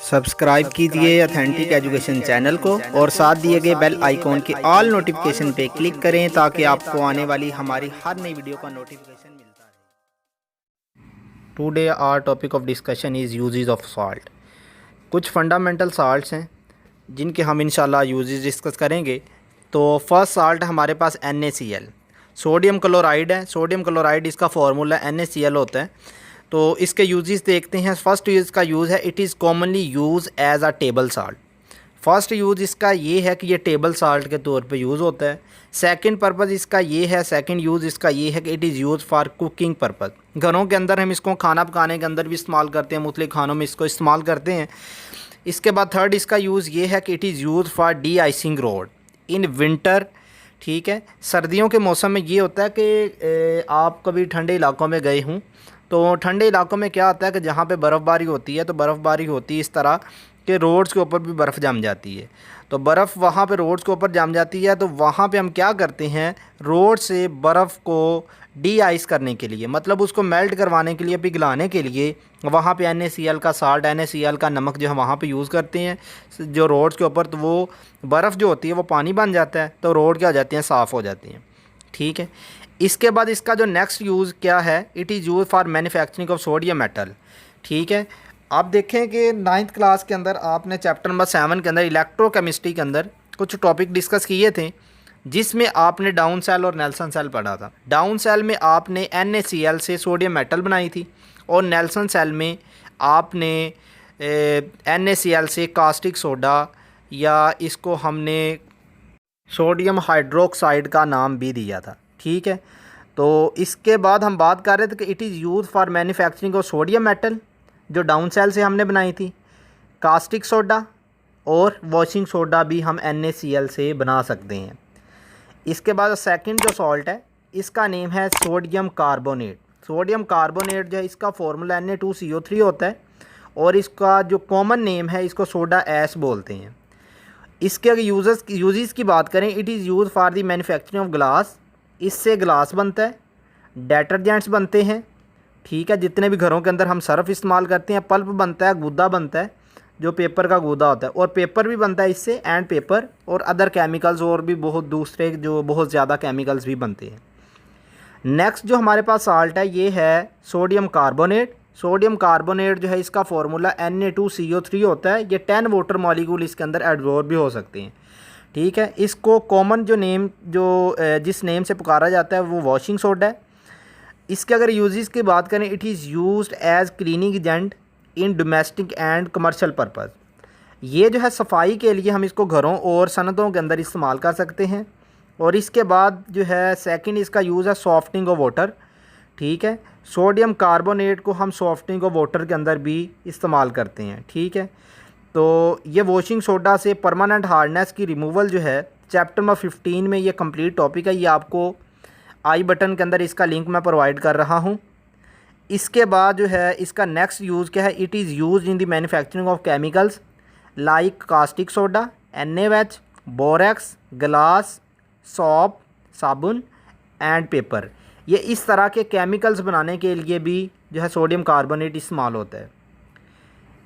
Subscribe कीजिए authentic education channel को और साथ दिए गए बेल आइकॉन के ऑल नोटिफिकेशन पे क्लिक करें ताकि आपको आने वाली हमारी हर नई वीडियो का नोटिफिकेशन मिलता रहे। Today our topic of discussion is uses of salt. कुछ फंडामेंटल साल्ट्स हैं जिनके हम इंशाल्लाह यूजेस डिस्कस करेंगे। तो फर्स्ट साल्ट हमारे पास NaCl, सोडियम क्लोराइड है। सोडियम क्लोराइड इसका फार्मूला NaCl होता है। तो इसके यूजेस देखते हैं। फर्स्ट यूज़ का यूज़ है, it is commonly use as a table salt. First use इसका ये है कि ये टेबल साल्ट के तौर पे यूज़ होता है। सेकंड पर्पज़ इसका ये है, सेकंड यूज़ इसका ये है कि it is use for cooking purpose. घरों के अंदर हम इसको खाना पकाने के अंदर भी इस्तेमाल करते हैं, मुख्तलिफ खानों में इसको इस्तेमाल करते हैं। इसके बाद थर्ड इसका यूज़ ये है कि it is use for D icing road in winter. ठीक है, सर्दियों के मौसम में ये होता है कि आप कभी ठंडे इलाकों में गए हों तो ठंडे इलाकों में क्या होता है कि जहाँ पे बर्फ़बारी होती है तो बर्फ़बारी होती है इस तरह कि रोड्स के ऊपर भी बर्फ़ जम जाती है। तो बर्फ़ वहाँ पे रोड्स के ऊपर जम जाती है तो वहाँ पे हम क्या करते हैं, रोड से बर्फ़ को डी आइस करने के लिए, मतलब उसको मेल्ट करवाने के लिए, पिघलाने के लिए वहाँ पे NaCl का साल्ट, NaCl का नमक जो है वहाँ पे यूज़ करते हैं जो रोड्स के ऊपर। तो वो बर्फ़ जो होती है वो पानी बन जाता है तो रोड क्या हो जाती हैं, साफ़ हो जाती हैं। ठीक है, इसके बाद इसका जो नेक्स्ट यूज़ क्या है, it is use for manufacturing of sodium metal. ठीक है, आप देखें कि 9th क्लास के अंदर आपने चैप्टर नंबर 7 के अंदर इलेक्ट्रोकेमिस्ट्री के अंदर कुछ टॉपिक डिस्कस किए थे जिसमें आपने डाउन सेल और नेल्सन सेल पढ़ा था। डाउन सेल में आपने NaCl से सोडियम मेटल बनाई थी और नेल्सन सेल में आपने NaCl से कास्टिक सोडा या इसको हमने सोडियम हाइड्रोक्साइड का नाम भी दिया था। ठीक है, तो इसके बाद हम बात कर रहे थे कि it is use for manufacturing of sodium metal जो डाउन सेल से हमने बनाई थी, कास्टिक सोडा और वॉशिंग सोडा भी हम NaCl से बना सकते हैं। इसके बाद सेकंड जो सॉल्ट है इसका नेम है सोडियम कार्बोनेट। सोडियम कार्बोनेट जो है इसका फार्मूला Na2CO3 होता है और इसका जो कॉमन नेम है इसको सोडा ऐश बोलते हैं। इसके अगर यूजेस की बात करें, it is use for the manufacturing of glass. इससे ग्लास बनता है, डिटर्जेंट्स बनते हैं। ठीक है, जितने भी घरों के अंदर हम सर्फ इस्तेमाल करते हैं, पल्प बनता है, गूदा बनता है जो पेपर का गूदा होता है, और पेपर भी बनता है इससे, एंड पेपर और अदर केमिकल्स और भी बहुत दूसरे जो बहुत ज़्यादा केमिकल्स भी बनते हैं। नेक्स्ट जो हमारे पास साल्ट है ये है सोडियम कार्बोनेट। सोडियम कार्बोनेट जो है इसका फार्मूला Na2CO3 होता है। ये 10 वाटर मॉलिक्यूल इसके अंदर एडजॉर्ब भी हो सकते हैं। ठीक है, इसको कॉमन जो नेम जिस नेम से पुकारा जाता है वो वॉशिंग सोडा है। इसके अगर यूजेस की बात करें, it is used as cleaning agent in domestic and commercial purpose. ये जो है सफाई के लिए हम इसको घरों और सनतों के अंदर इस्तेमाल कर सकते हैं। और इसके बाद जो है सेकंड इसका यूज़ है सॉफ्टनिंग ऑफ वाटर। ठीक है, सोडियम कार्बोनेट को हम सॉफ्टनिंग ऑफ वाटर के अंदर भी इस्तेमाल करते हैं। ठीक है, तो ये वॉशिंग सोडा से परमानेंट हार्डनेस की रिमूवल जो है चैप्टर नंबर 15 में ये कंप्लीट टॉपिक है। ये आपको आई बटन के अंदर इसका लिंक मैं प्रोवाइड कर रहा हूँ। इसके बाद जो है इसका नेक्स्ट यूज़ क्या है, it is use in the manufacturing of chemicals like caustic soda, NaOH, borax, glass, shop, साबुन एंड पेपर। ये इस तरह के केमिकल्स बनाने के लिए भी जो है सोडियम कार्बोनेट इस्तेमाल होता है।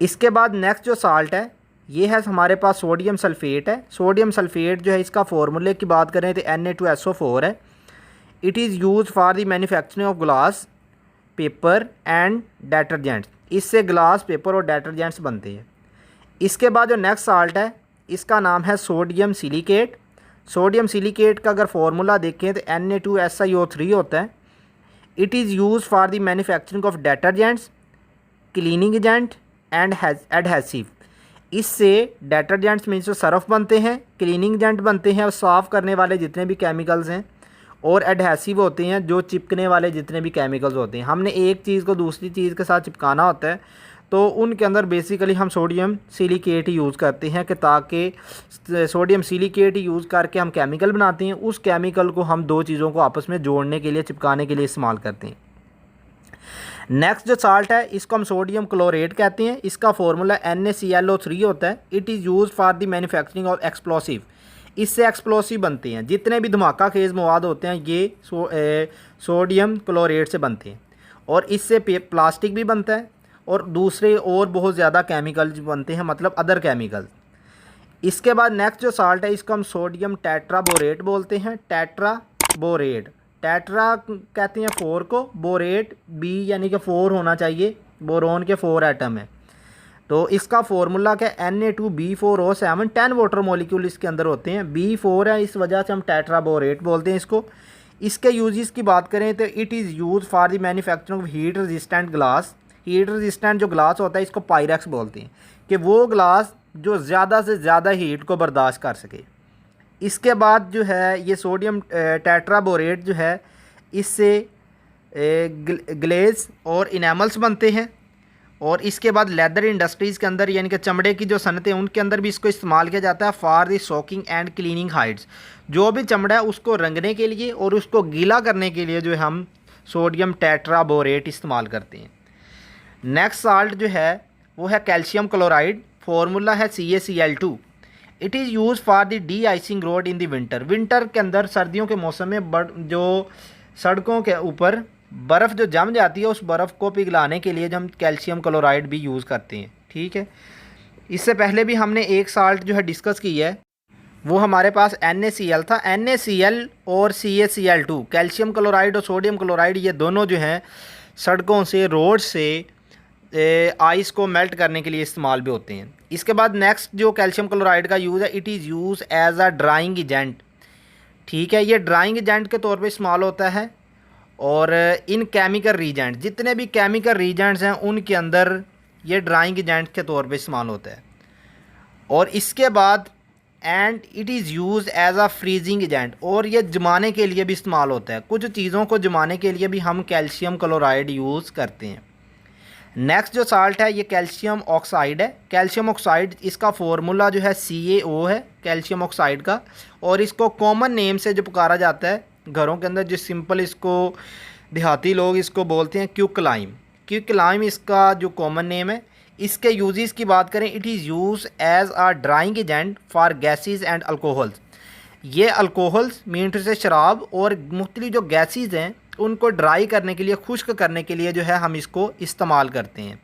इसके बाद नेक्स्ट जो साल्ट है ये है हमारे पास सोडियम सल्फ़ेट है। सोडियम सल्फ़ेट जो है इसका फार्मूले की बात करें तो Na2SO4 है। It is use for the manufacturing of glass, paper and detergents. इससे ग्लास, पेपर और डिटर्जेंट्स बनते हैं। इसके बाद जो नेक्स्ट साल्ट है इसका नाम है सोडियम सिलिकेट। सोडियम सिलिकेट का अगर फार्मूला देखें तो Na2SiO3 होता है। It is use for the manufacturing of detergents, cleaning agent and adhesive. इससे डिटर्जेंट्स मीन्स सर्फ बनते हैं, क्लीनिंग एजेंट बनते हैं और साफ़ करने वाले जितने भी केमिकल्स हैं, और एडहेसिव होते हैं जो चिपकने वाले जितने भी केमिकल्स होते हैं। हमने एक चीज़ को दूसरी चीज़ के साथ चिपकाना होता है तो उनके अंदर बेसिकली हम सोडियम सिलिकेट ही यूज़ करते हैं कि ताकि सोडियम सिलिकेट ही यूज़ करके हम केमिकल बनाते हैं। उस केमिकल को हम दो चीज़ों को आपस में जोड़ने के लिए, चिपकाने के लिए इस्तेमाल करते हैं। नेक्स्ट जो साल्ट है इसको हम सोडियम क्लोरेट कहते हैं। इसका फार्मूला NaClO3 होता है। It is use for the manufacturing of explosive. इससे एक्सप्लोसिव बनते हैं, जितने भी धमाका खेज मवाद होते हैं ये सोडियम क्लोरेट से बनते हैं। और इससे प्लास्टिक भी बनता है और दूसरे और बहुत ज़्यादा केमिकल्स बनते हैं, मतलब अदर केमिकल्स। इसके बाद नेक्स्ट जो साल्ट है इसको हम सोडियम टेट्राबोरेट बोलते हैं। टेट्राबोरेट, टेट्रा कहते हैं 4 को, बोरेट बी यानी कि 4 होना चाहिए, बोरोन के 4 एटम है। तो इसका फार्मूला क्या है, Na2B4O7, 10 वाटर मॉलिक्यूल इसके अंदर होते हैं, B4 है, इस वजह से हम टेट्राबोरेट बोलते हैं इसको। इसके यूजेस की बात करें तो it is use for the manufacturing of heat resistant glass. Heat resistant जो ग्लास होता है इसको पायरेक्स बोलते हैं, कि वो ग्लास जो ज़्यादा से ज़्यादा हीट को बर्दाश्त कर सके। इसके बाद जो है ये सोडियम टेट्राबोरेट जो है इससे ग्लेज और इनेमल्स बनते हैं। और इसके बाद लेदर इंडस्ट्रीज़ के अंदर यानी कि चमड़े की जो सनतें हैं उनके अंदर भी इसको इस्तेमाल किया जाता है for the soaking and cleaning hides. जो भी चमड़ा है उसको रंगने के लिए और उसको गीला करने के लिए जो है हम सोडियम टेट्राबोरेट इस्तेमाल करते हैं। नेक्स्ट साल्ट जो है वो है कैल्शियम क्लोराइड, फार्मूला है CaCl2। It is use for the D icing road in the winter. Winter के अंदर, सर्दियों के मौसम में जो सड़कों के ऊपर बर्फ़ जो जम जाती है उस बर्फ़ को पिघलाने के लिए जो हम कैल्शियम क्लोराइड भी यूज़ करते हैं। ठीक है, इससे पहले भी हमने एक साल्ट जो है डिस्कस की है, वो हमारे पास NaCl था। NaCl और CaCl2, कैल्शियम क्लोराइड और सोडियम क्लोराइड, ये दोनों जो हैं सड़कों से, रोड से आइस को मेल्ट करने के लिए इस्तेमाल भी होते हैं। इसके बाद नेक्स्ट जो कैल्शियम क्लोराइड का यूज़ है, it is use as a drying agent. ठीक है, ये ड्राइंग एजेंट के तौर पे इस्तेमाल होता है। और इन केमिकल रीजेंट, जितने भी केमिकल रीजेंट्स हैं उनके अंदर ये ड्राइंग एजेंट के तौर पे इस्तेमाल होता है। और इसके बाद and it is use as a freezing agent, और ये जमाने के लिए भी इस्तेमाल होता है। कुछ चीज़ों को जमाने के लिए भी हम कैल्शियम क्लोराइड यूज़ करते हैं। नेक्स्ट जो साल्ट है ये कैल्शियम ऑक्साइड है। कैल्शियम ऑक्साइड, इसका फार्मूला जो है CaO है कैल्शियम ऑक्साइड का। और इसको कॉमन नेम से जो पुकारा जाता है घरों के अंदर, जो सिंपल इसको देहाती लोग इसको बोलते हैं क्विकलाइम। क्विकलाइम इसका जो कॉमन नेम है। इसके यूजेस की बात करें, it is use as a drying agent for gases and alcohols. ये अल्कोहल्स मीन से शराब और मुख्तलिफ जो गैसेस हैं उनको ड्राई करने के लिए, खुश्क करने के लिए जो है हम इसको इस्तेमाल करते हैं।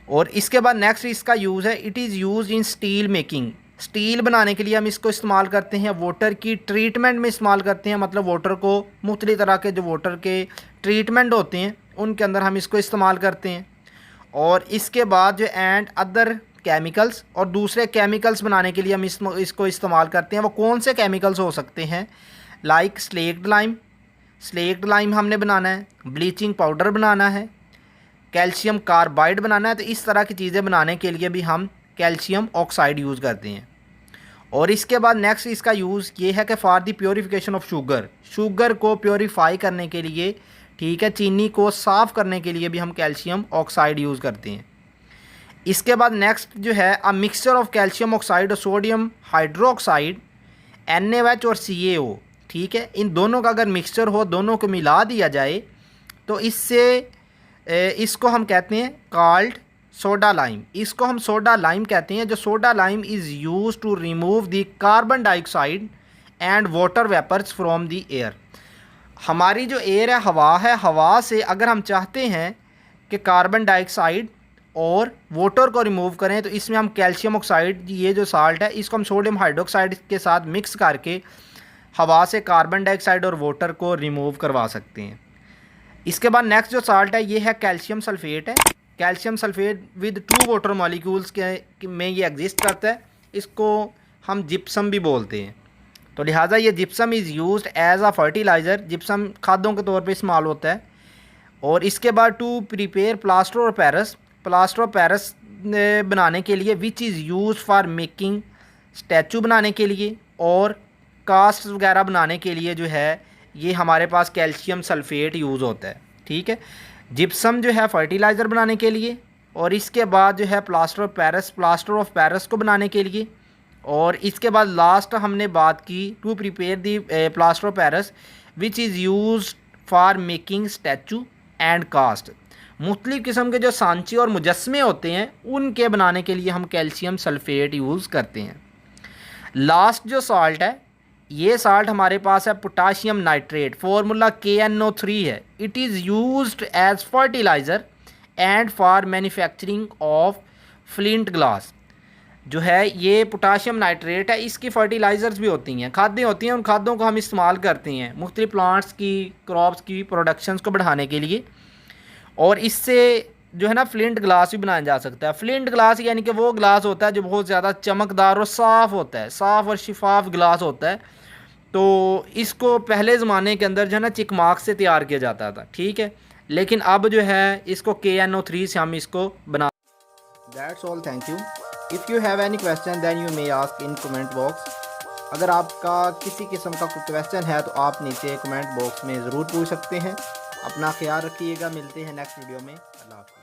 और इसके बाद नेक्स्ट इसका यूज़ है, it is use in steel making. Steel बनाने के लिए हम इसको इस्तेमाल करते हैं। वाटर की ट्रीटमेंट में इस्तेमाल करते हैं, मतलब वाटर को मुख्तलिफ तरह के जो वाटर के ट्रीटमेंट होते हैं उनके अंदर हम इसको इस्तेमाल करते हैं। और इसके बाद जो एंड अदर केमिकल्स, और दूसरे केमिकल्स बनाने के लिए हम इसको इस्तेमाल करते हैं। वो कौन से केमिकल्स हो सकते हैं, like slaked lime. Slaked lime हमने बनाना है, ब्लीचिंग पाउडर बनाना है, कैल्शियम कार्बाइड बनाना है। तो इस तरह की चीज़ें बनाने के लिए भी हम कैल्शियम ऑक्साइड यूज़ करते हैं। और इसके बाद नेक्स्ट इसका यूज़ ये है कि for the purification of sugar, sugar को प्योरीफाई करने के लिए, ठीक है, चीनी को साफ़ करने के लिए भी हम कैल्शियम ऑक्साइड यूज़ करते हैं। इसके बाद नेक्स्ट जो है a mixture of calcium oxide और सोडियम हाइड्रोक्साइड, NaOH और CaO। ठीक है, इन दोनों का अगर मिक्सचर हो, दोनों को मिला दिया जाए तो इससे इसको हम कहते हैं कॉल्ड सोडा लाइम। इसको हम सोडा लाइम कहते हैं। जो soda lime is use to remove the carbon dioxide and water vapours from the air. हमारी जो एयर है, हवा से अगर हम चाहते हैं कि कार्बन डाइऑक्साइड और वाटर को रिमूव करें तो इसमें हम कैल्शियम ऑक्साइड, ये जो साल्ट है, इसको हम सोडियम हाइड्रोक्साइड के साथ मिक्स करके हवा से कार्बन डाइऑक्साइड और वाटर को रिमूव करवा सकते हैं। इसके बाद नेक्स्ट जो साल्ट है ये है कैल्शियम सल्फेट है। Calcium sulphate with 2 water molecules के में ये एग्जिस्ट करता है। इसको हम जिप्सम भी बोलते हैं। तो लिहाजा ये gypsum is used as a fertiliser, gypsum खादों के तौर पे इस्तेमाल होता है। और इसके बाद to prepare plaster of Paris, plaster of Paris बनाने के लिए, which is use for making statue बनाने के लिए और कास्ट वगैरह बनाने के लिए जो है ये हमारे पास कैल्शियम सल्फेट यूज़ होता है। ठीक है, जिप्सम जो है फर्टिलाइज़र बनाने के लिए, और इसके बाद जो है प्लास्टर ऑफ पेरिस को बनाने के लिए। और इसके बाद लास्ट हमने बात की to prepare the plaster of Paris which is use for making statue and cast. मुख्तलिफ़ किस्म के जो सांचे और मुजस्मे होते हैं उनके बनाने के लिए हम कैल्शियम सल्फेट यूज़ करते हैं। लास्ट जो साल्ट है, ये साल्ट हमारे पास है पोटाशियम नाइट्रेट, फार्मूला KNO3 है। It is used as fertiliser and for manufacturing of flint glass. जो है ये पोटाशियम नाइट्रेट है, इसकी फर्टिलाइज़र्स भी होती हैं, खादें होती हैं, उन खादों को हम इस्तेमाल करते हैं मुख्तलिफ प्लांट्स की क्रॉप्स की प्रोडक्शंस को बढ़ाने के लिए। और इससे जो है ना फ्लिंट ग्लास भी बनाया जा सकता है। फ्लिंट ग्लास यानी कि वो ग्लास होता है जो बहुत ज़्यादा चमकदार और साफ़ होता है, साफ़ और शिफाफ ग्लास होता है। तो इसको पहले ज़माने के अंदर जो है ना चिकमाक से तैयार किया जाता था, ठीक है, लेकिन अब जो है इसको KNO3 से हम इसको बना। That's all, thank you. If you have any question then you may ask in comment box. अगर आपका किसी किस्म का कोई क्वेश्चन है तो आप नीचे कमेंट बॉक्स में ज़रूर पूछ सकते हैं। अपना ख्याल रखिएगा, मिलते हैं नेक्स्ट वीडियो में। अल्लाह हाफ़िज़।